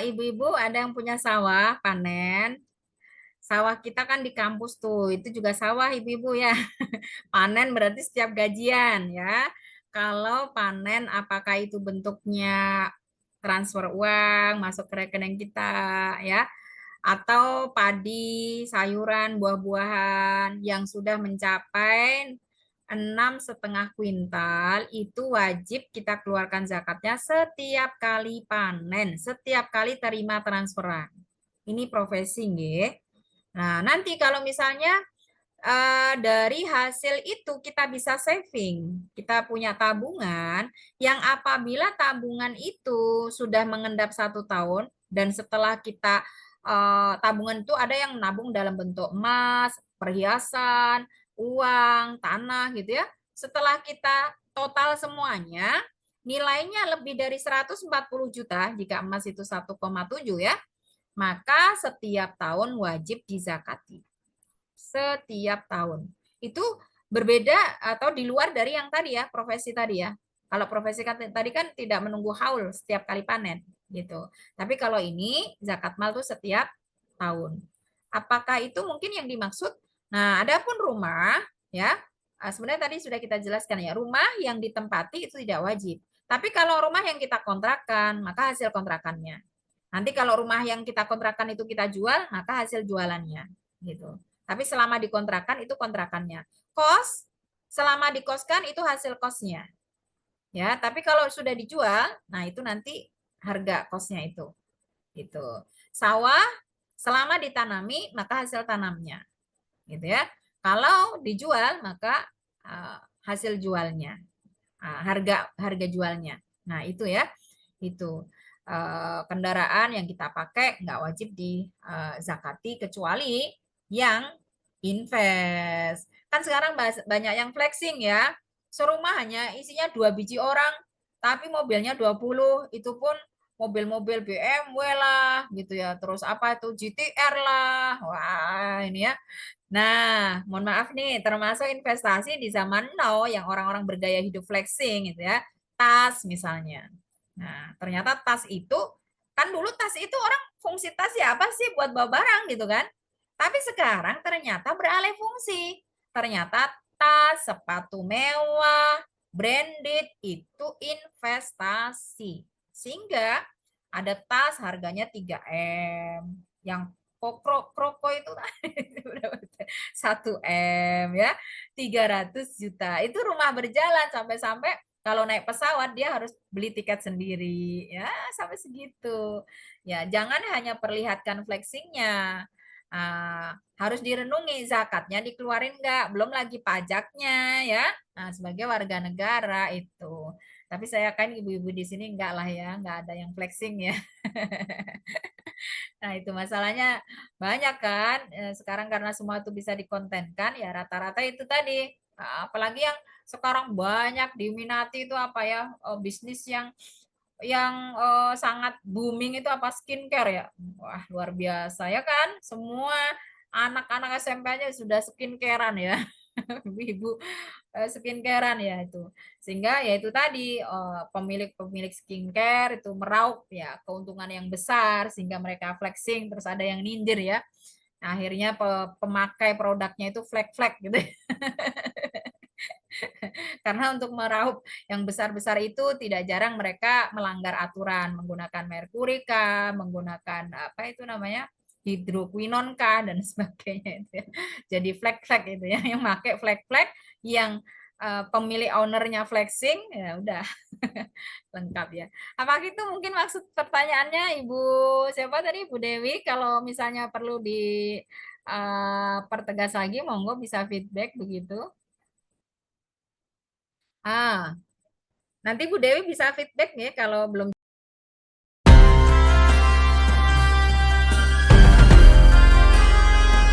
ibu-ibu ada yang punya sawah panen. Sawah kita kan di kampus tuh, itu juga sawah ibu-ibu ya. Panen berarti setiap gajian ya. Kalau panen apakah itu bentuknya transfer uang masuk ke rekening kita ya, atau padi, sayuran, buah-buahan yang sudah mencapai 6,5 kuintal itu wajib kita keluarkan zakatnya setiap kali panen, setiap kali terima transferan. Ini profesi nggih. Nah, nanti kalau misalnya dari hasil itu kita bisa saving, kita punya tabungan yang apabila tabungan itu sudah mengendap 1 tahun dan setelah kita tabungan itu ada yang nabung dalam bentuk emas, perhiasan, uang, tanah gitu ya. Setelah kita total semuanya, nilainya lebih dari 140 juta jika emas itu 1,7 ya, maka setiap tahun wajib dizakati. Setiap tahun. Itu berbeda atau di luar dari yang tadi ya, profesi tadi ya. Kalau profesi tadi kan tidak menunggu haul setiap kali panen gitu. Tapi kalau ini zakat mal tuh setiap tahun. Apakah itu mungkin yang dimaksud? Nah, adapun rumah ya, sebenarnya tadi sudah kita jelaskan ya, rumah yang ditempati itu tidak wajib. Tapi kalau rumah yang kita kontrakan, maka hasil kontrakannya. Nanti kalau rumah yang kita kontrakan itu kita jual, maka hasil jualannya gitu. Tapi selama dikontrakan itu kontrakannya. Kos, selama dikoskan itu hasil kosnya. Ya, tapi kalau sudah dijual, nah itu nanti harga kosnya itu. Gitu. Sawah selama ditanami maka hasil tanamnya. Gitu ya. Kalau dijual maka hasil jualnya. Harga harga jualnya. Nah, itu ya. Itu kendaraan yang kita pakai nggak wajib dizakati kecuali yang invest. Kan sekarang banyak yang flexing ya. Serumah hanya isinya 2 biji orang, tapi mobilnya 20, itu pun mobil-mobil BMW lah gitu ya. Terus apa itu GTR lah. Wah, ini ya. Nah, mohon maaf nih, termasuk investasi di zaman now yang orang-orang bergaya hidup flexing gitu ya. Tas misalnya. Nah, ternyata tas itu kan dulu tas itu orang fungsi tas ya apa sih buat bawa barang gitu kan. Tapi sekarang ternyata beralih fungsi. Ternyata tas, sepatu mewah, branded itu investasi. Sehingga ada tas harganya 3M, yang kroko itu 1M ya, 300 juta. Itu rumah berjalan sampai-sampai kalau naik pesawat dia harus beli tiket sendiri ya, sampai segitu. Ya, jangan hanya perlihatkan flexingnya. Harus direnungi zakatnya dikeluarin enggak, belum lagi pajaknya ya. Nah, sebagai warga negara itu. Tapi saya kan ibu-ibu di sini enggak lah ya, enggak ada yang flexing ya. Nah, itu masalahnya banyak kan. Sekarang karena semua itu bisa dikontenkan, ya rata-rata itu tadi. Apalagi yang sekarang banyak diminati itu apa ya, bisnis yang sangat booming itu apa skincare ya. Wah, luar biasa ya kan. Semua anak-anak SMP aja sudah skincarean ya. Ibu skincarean ya itu. Sehingga ya itu tadi pemilik-pemilik skincare itu meraup ya keuntungan yang besar sehingga mereka flexing, terus ada yang nindir ya. Nah, akhirnya pemakai produknya itu flek-flek gitu. Karena untuk meraup yang besar-besar itu tidak jarang mereka melanggar aturan menggunakan merkuri kah, menggunakan apa itu namanya, hidroquinon kah dan sebagainya itu ya. Jadi flek-flek itu ya, yang pakai flek-flek, yang pemilik ownernya flexing, ya udah lengkap ya. Apakah itu mungkin maksud pertanyaannya Ibu siapa tadi, Ibu Dewi? Kalau misalnya perlu pertegas lagi, monggo bisa feedback begitu. Nanti Bu Dewi bisa feedback ya kalau belum